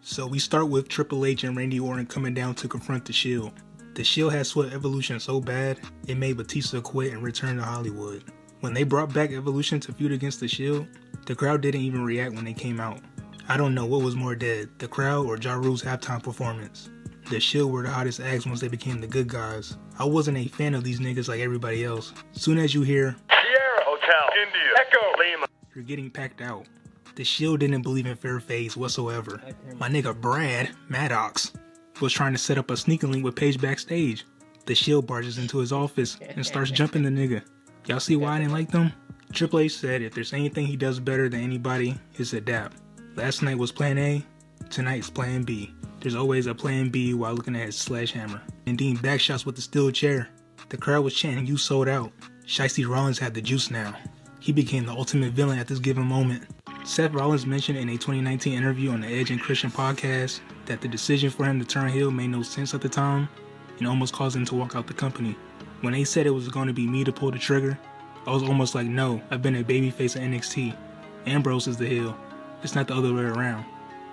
So we start with Triple H and Randy Orton coming down to confront The Shield. The Shield had swept Evolution so bad, it made Batista quit and return to Hollywood. When they brought back Evolution to feud against The Shield, the crowd didn't even react when they came out. I don't know what was more dead, the crowd or Ja Rule's halftime performance. The Shield were the hottest acts once they became the good guys. I wasn't a fan of these niggas like everybody else. Soon as you hear Sierra Hotel, India, Echo, Lima, you're getting packed out. The Shield didn't believe in fair phase whatsoever. My nigga Brad Maddox was trying to set up a sneaking link with Paige backstage. The Shield barges into his office and starts jumping the nigga. Y'all see why I didn't like them? Triple H said if there's anything he does better than anybody, it's adapt. Last night was plan A, tonight's plan B. There's always a plan B while looking at his sledgehammer. And Dean backshots with the steel chair. The crowd was chanting, "You sold out." SHIESTY Rollins had the juice now. He became the ultimate villain at this given moment. Seth Rollins mentioned in a 2019 interview on the Edge and Christian podcast that the decision for him to turn heel made no sense at the time and almost caused him to walk out the company. When they said it was going to be me to pull the trigger, I was almost like, no, I've been a babyface in NXT. Ambrose is the heel. It's not the other way around.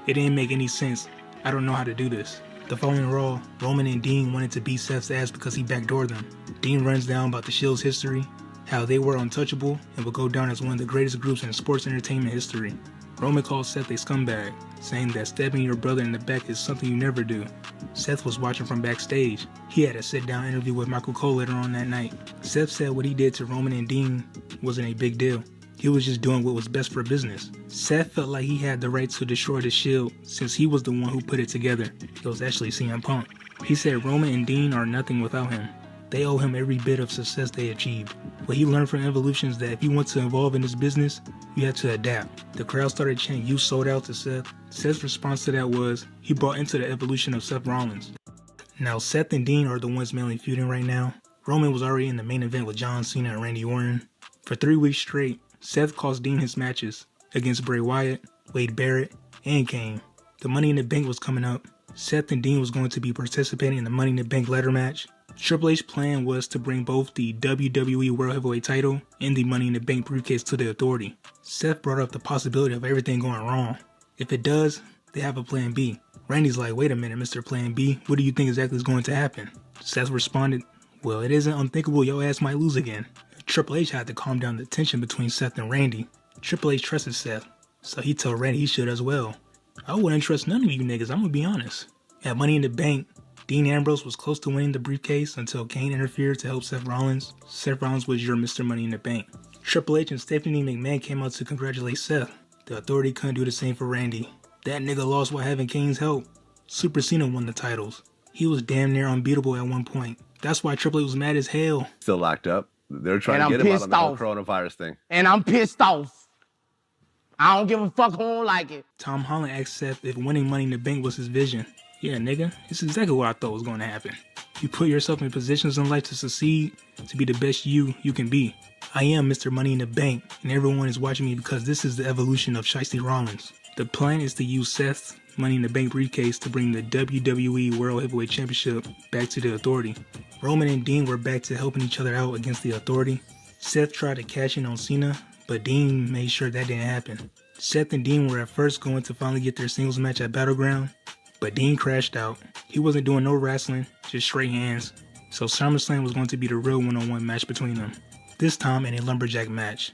It didn't make any sense. I don't know how to do this. The following Raw, Roman and Dean wanted to beat Seth's ass because he backdoored them. Dean runs down about the Shield's history, how they were untouchable and would go down as one of the greatest groups in sports entertainment history. Roman called Seth a scumbag, saying that stabbing your brother in the back is something you never do. Seth was watching from backstage. He had a sit-down interview with Michael Cole later on that night. Seth said what he did to Roman and Dean wasn't a big deal. He was just doing what was best for business. Seth felt like he had the right to destroy the Shield since he was the one who put it together. It was actually CM Punk. He said Roman and Dean are nothing without him. They owe him every bit of success they achieved. What he learned from Evolution is that if you want to evolve in this business, you have to adapt. The crowd started chanting, "You sold out" to Seth. Seth's response to that was, he bought into the evolution of Seth Rollins. Now Seth and Dean are the ones mainly feuding right now. Roman was already in the main event with John Cena and Randy Orton. For 3 weeks straight, Seth cost Dean his matches against Bray Wyatt, Wade Barrett, and Kane. The Money in the Bank was coming up. Seth and Dean was going to be participating in the Money in the Bank ladder match. Triple H's plan was to bring both the WWE World Heavyweight title and the Money in the Bank briefcase to the Authority. Seth brought up the possibility of everything going wrong. If it does, they have a plan B. Randy's like, "Wait a minute, Mr. Plan B, what do you think exactly is going to happen?" Seth responded, "Well, it isn't unthinkable your ass might lose again." Triple H had to calm down the tension between Seth and Randy. Triple H trusted Seth, so he told Randy he should as well. I wouldn't trust none of you niggas, I'm gonna be honest. At Money in the Bank, Dean Ambrose was close to winning the briefcase until Kane interfered to help Seth Rollins. Seth Rollins was your Mr. Money in the Bank. Triple H and Stephanie McMahon came out to congratulate Seth. The Authority couldn't do the same for Randy. That nigga lost while having Kane's help. Super Cena won the titles. He was damn near unbeatable at one point. That's why Triple H was mad as hell. Still locked up. They're trying to get him out on the whole coronavirus thing. And I'm pissed off. I don't give a fuck who don't like it. Tom Holland asked Seth if winning Money in the Bank was his vision. Yeah, nigga, it's exactly what I thought was going to happen. You put yourself in positions in life to succeed, to be the best you can be. I am Mr. Money in the Bank, and everyone is watching me because this is the evolution of SHIESTY Rollins. The plan is to use Seth's Money in the Bank briefcase to bring the WWE World Heavyweight Championship back to the Authority. Roman and Dean were back to helping each other out against the Authority. Seth tried to cash in on Cena, but Dean made sure that didn't happen. Seth and Dean were at first going to finally get their singles match at Battleground, but Dean crashed out. He wasn't doing no wrestling, just straight hands. So SummerSlam was going to be the real one-on-one match between them. This time in a lumberjack match.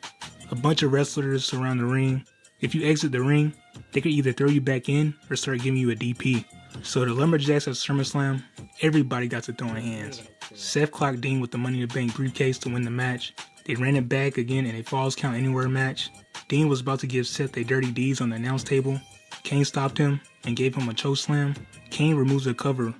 A bunch of wrestlers surround the ring. If you exit the ring, they could either throw you back in or start giving you a DP. So the lumberjacks at SummerSlam, everybody got to throwing hands. Seth clocked Dean with the Money in the Bank briefcase to win the match. They ran it back again in a Falls Count Anywhere match. Dean was about to give Seth a dirty D's on the announce table. Kane stopped him and gave him a chokeslam. Kane removes the cover,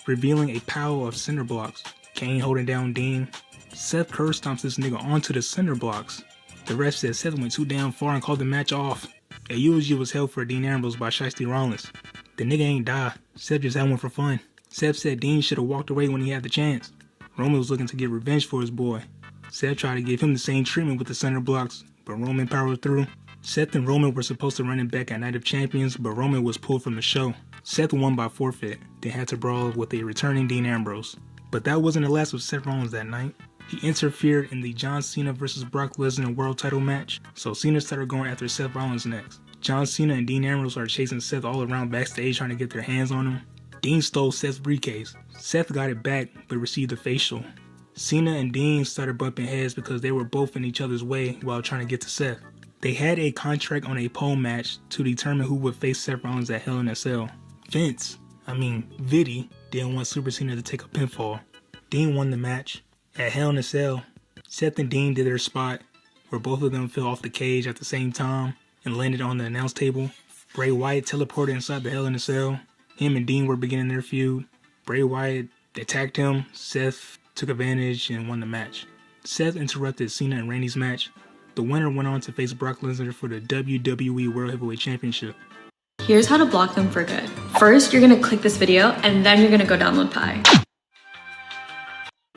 revealing a pile of cinder blocks. Kane holding down Dean. Seth curb stomps this nigga onto the cinder blocks. The ref said Seth went too damn far and called the match off. A eulogy was held for Dean Ambrose by SHIESTY Rollins. The nigga ain't die. Seth just had one for fun. Seth said Dean should have walked away when he had the chance. Roman was looking to get revenge for his boy. Seth tried to give him the same treatment with the cinder blocks, but Roman powered through. Seth and Roman were supposed to run it back at Night of Champions, but Roman was pulled from the show. Seth won by forfeit, then had to brawl with a returning Dean Ambrose. But that wasn't the last of Seth Rollins that night. He interfered in the John Cena vs. Brock Lesnar world title match, so Cena started going after Seth Rollins next. John Cena and Dean Ambrose are chasing Seth all around backstage trying to get their hands on him. Dean stole Seth's briefcase. Seth got it back but received a facial. Cena and Dean started bumping heads because they were both in each other's way while trying to get to Seth. They had a contract on a pole match to determine who would face Seth Rollins at Hell in a Cell. Vidi didn't want Super Cena to take a pinfall. Dean won the match. At Hell in a Cell, Seth and Dean did their spot where both of them fell off the cage at the same time and landed on the announce table. Bray Wyatt teleported inside the Hell in a Cell. Him and Dean were beginning their feud. Bray Wyatt attacked him. Seth took advantage and won the match. Seth interrupted Cena and Randy's match. The winner went on to face Brock Lesnar for the WWE World Heavyweight Championship. Here's how to block them for good. First, you're gonna click this video and then you're gonna go download Pi.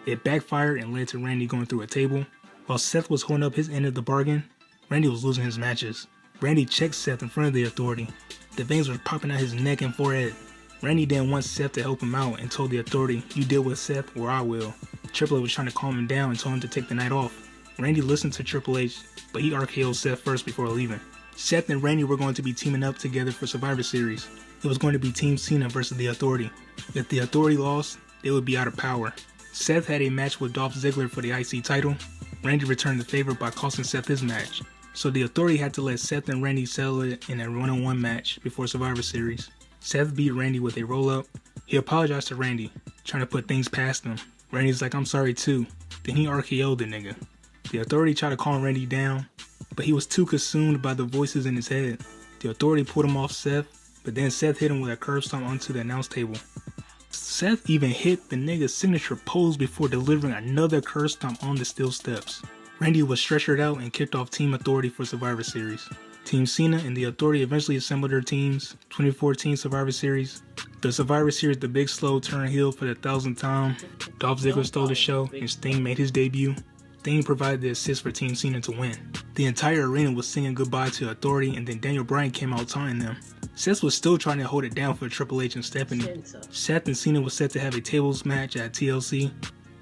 It backfired and led to Randy going through a table. While Seth was holding up his end of the bargain, Randy was losing his matches. Randy checked Seth in front of the Authority. The veins were popping out his neck and forehead. Randy didn't want Seth to help him out and told the Authority, "You deal with Seth or I will." Triple H was trying to calm him down and told him to take the night off. Randy listened to Triple H, but he RKO'd Seth first before leaving. Seth and Randy were going to be teaming up together for Survivor Series. It was going to be Team Cena versus the Authority. If the Authority lost, they would be out of power. Seth had a match with Dolph Ziggler for the IC title. Randy returned the favor by costing Seth his match. So the Authority had to let Seth and Randy settle it in a one-on-one match before Survivor Series. Seth beat Randy with a roll-up. He apologized to Randy, trying to put things past him. Randy's like, "I'm sorry too." Then he RKO'd the nigga. The Authority tried to calm Randy down, but he was too consumed by the voices in his head. The Authority pulled him off Seth, but then Seth hit him with a curb stomp onto the announce table. Seth even hit the nigga's signature pose before delivering another curb stomp on the steel steps. Randy was stretchered out and kicked off Team Authority for Survivor Series. Team Cena and the Authority eventually assembled their teams. 2014 Survivor Series. The Survivor Series, the Big Slow turned heel for the 1000th time. Dolph Ziggler stole the show and Sting made his debut. Sting provided the assist for Team Cena to win. The entire arena was singing goodbye to Authority, and then Daniel Bryan came out taunting them. Seth was still trying to hold it down for Triple H and Stephanie. Seth and Cena was set to have a tables match at TLC.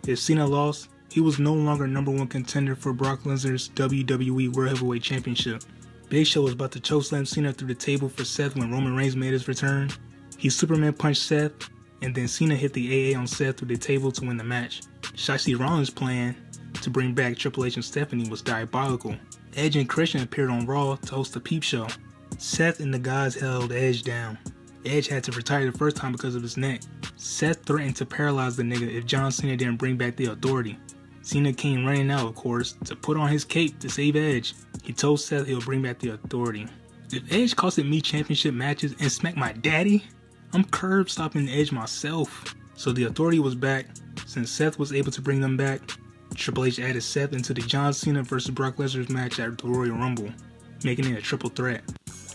If Cena lost, he was no longer #1 contender for Brock Lesnar's WWE World Heavyweight Championship. Big Show was about to chokeslam Cena through the table for Seth when Roman Reigns made his return. He Superman punched Seth, and then Cena hit the AA on Seth through the table to win the match. SHIESTY Rollins' plan to bring back Triple H and Stephanie was diabolical. Edge and Christian appeared on Raw to host the Peep Show. Seth and the guys held Edge down. Edge had to retire the first time because of his neck. Seth threatened to paralyze the nigga if John Cena didn't bring back the Authority. Cena came running out, of course, to put on his cape to save Edge. He told Seth he'll bring back the Authority. If Edge costed me championship matches and smacked my daddy, I'm curb stopping Edge myself. So the Authority was back. Since Seth was able to bring them back, Triple H added Seth into the John Cena vs. Brock Lesnar match at the Royal Rumble, making it a triple threat.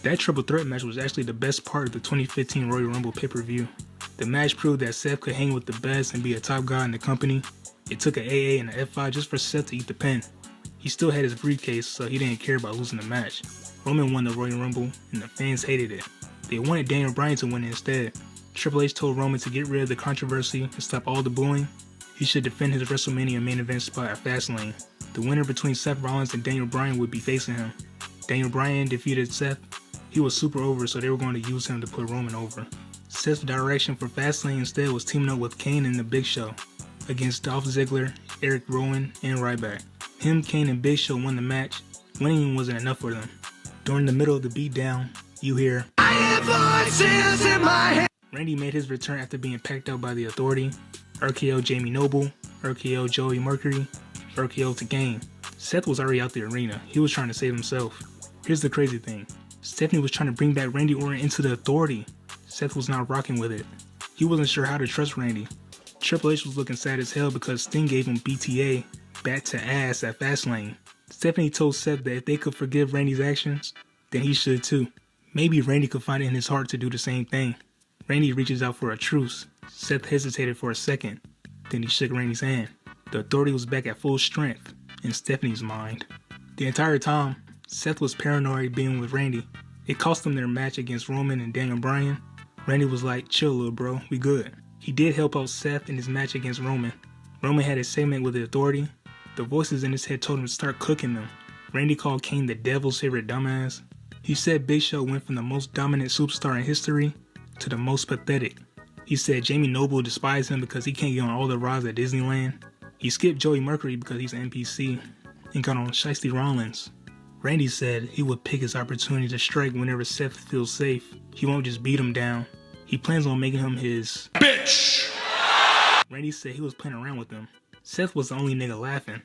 That triple threat match was actually the best part of the 2015 Royal Rumble pay-per-view. The match proved that Seth could hang with the best and be a top guy in the company. It took an AA and an F5 just for Seth to eat the pin. He still had his briefcase, so he didn't care about losing the match. Roman won the Royal Rumble, and the fans hated it. They wanted Daniel Bryan to win it instead. Triple H told Roman to get rid of the controversy and stop all the booing. He should defend his WrestleMania main event spot at Fastlane. The winner between Seth Rollins and Daniel Bryan would be facing him. Daniel Bryan defeated Seth. He was super over, so they were going to use him to put Roman over. Seth's direction for Fastlane instead was teaming up with Kane and the Big Show against Dolph Ziggler, Eric Rowan, and Ryback. Him, Kane, and Big Show won the match. Winning wasn't enough for them. During the middle of the beatdown, you hear, "I have voices in my head." Randy made his return after being packed out by the Authority. RKO Jamie Noble, RKO Joey Mercury, RKO to Kane. Seth was already out the arena. He was trying to save himself. Here's the crazy thing. Stephanie was trying to bring back Randy Orton into the Authority. Seth was not rocking with it. He wasn't sure how to trust Randy. Triple H was looking sad as hell because Sting gave him BTA, bat to ass at Fastlane. Stephanie told Seth that if they could forgive Randy's actions, then he should too. Maybe Randy could find it in his heart to do the same thing. Randy reaches out for a truce. Seth hesitated for a second, then he shook Randy's hand. The Authority was back at full strength, in Stephanie's mind. The entire time, Seth was paranoid being with Randy. It cost them their match against Roman and Daniel Bryan. Randy was like, "Chill, little bro, we good." He did help out Seth in his match against Roman. Roman had a segment with the Authority. The voices in his head told him to start cooking them. Randy called Kane the devil's favorite dumbass. He said Big Show went from the most dominant superstar in history to the most pathetic. He said Jamie Noble despised him because he can't get on all the rides at Disneyland. He skipped Joey Mercury because he's an NPC and got on SHIESTY ROLLINS. Randy said he would pick his opportunity to strike whenever Seth feels safe. He won't just beat him down. He plans on making him his bitch. Randy said he was playing around with him. Seth was the only nigga laughing.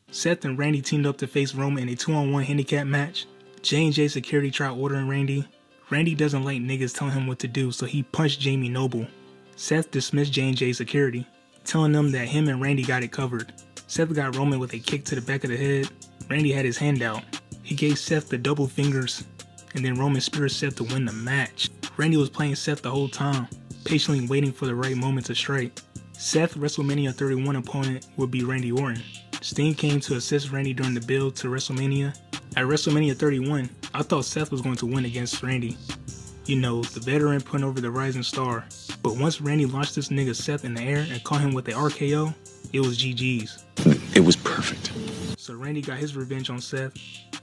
Seth and Randy teamed up to face Roman in a 2-on-1 handicap match. J&J security tried ordering Randy. Randy doesn't like niggas telling him what to do, so he punched Jamie Noble. Seth dismissed J&J security, telling them that him and Randy got it covered. Seth got Roman with a kick to the back of the head. Randy had his hand out. He gave Seth the double fingers, and then Roman speared Seth to win the match. Randy was playing Seth the whole time, patiently waiting for the right moment to strike. Seth's WrestleMania 31 opponent would be Randy Orton. Sting came to assist Randy during the build to WrestleMania. At WrestleMania 31, I thought Seth was going to win against Randy. You know, the veteran putting over the rising star. But once Randy launched this nigga Seth in the air and caught him with the RKO, it was GG's. It was perfect. So Randy got his revenge on Seth.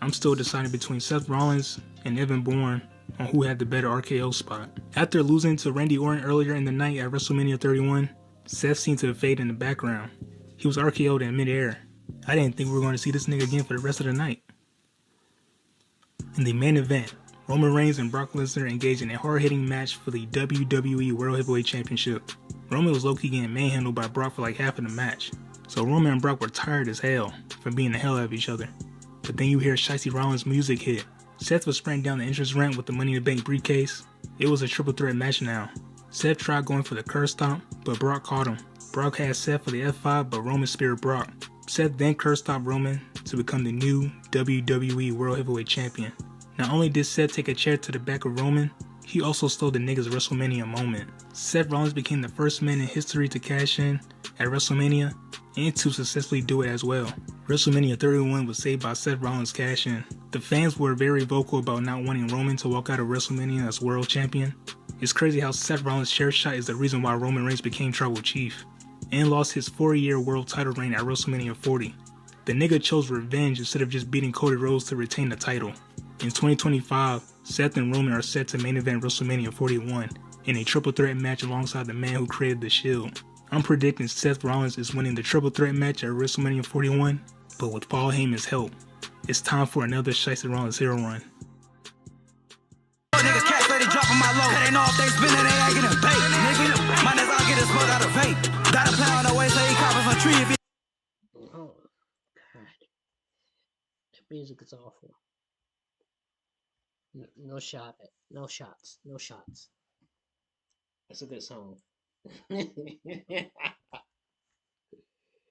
I'm still deciding between Seth Rollins and Evan Bourne on who had the better RKO spot. After losing to Randy Orton earlier in the night at WrestleMania 31, Seth seemed to fade in the background. He was RKO'd in midair. I didn't think we were going to see this nigga again for the rest of the night. In the main event, Roman Reigns and Brock Lesnar engaged in a hard-hitting match for the WWE World Heavyweight Championship. Roman was low-key getting manhandled by Brock for like half of the match, so Roman and Brock were tired as hell from beating the hell out of each other. But then you hear SHIESTY ROLLINS' music hit. Seth was sprinting down the entrance ramp with the Money in the Bank briefcase. It was a triple threat match now. Seth tried going for the curse stomp, but Brock caught him. Brock had Seth for the F5, but Roman speared Brock. Seth then curse stomped Roman to become the new WWE World Heavyweight Champion. Not only did Seth take a chair to the back of Roman, he also stole the nigga's WrestleMania moment. Seth Rollins became the first man in history to cash in at WrestleMania and to successfully do it as well. WrestleMania 31 was saved by Seth Rollins' cash in. The fans were very vocal about not wanting Roman to walk out of WrestleMania as world champion. It's crazy how Seth Rollins' chair shot is the reason why Roman Reigns became tribal chief and lost his 4-year world title reign at WrestleMania 40. The nigga chose revenge instead of just beating Cody Rhodes to retain the title. In 2025, Seth and Roman are set to main event WrestleMania 41 in a triple threat match alongside the man who created the Shield. I'm predicting Seth Rollins is winning the triple threat match at WrestleMania 41, but with Paul Heyman's help. It's time for another SHIESTY Rollins hero run. Niggas catch they dropping my low. They know if they spinning, they ain't getting bait. Nigga, my niggas, I'll get a smoke out of vape. Got a plan on the way, say he copping some tree if he. Oh, God. That music is awful. No shot. No shots. No shots. That's a good song.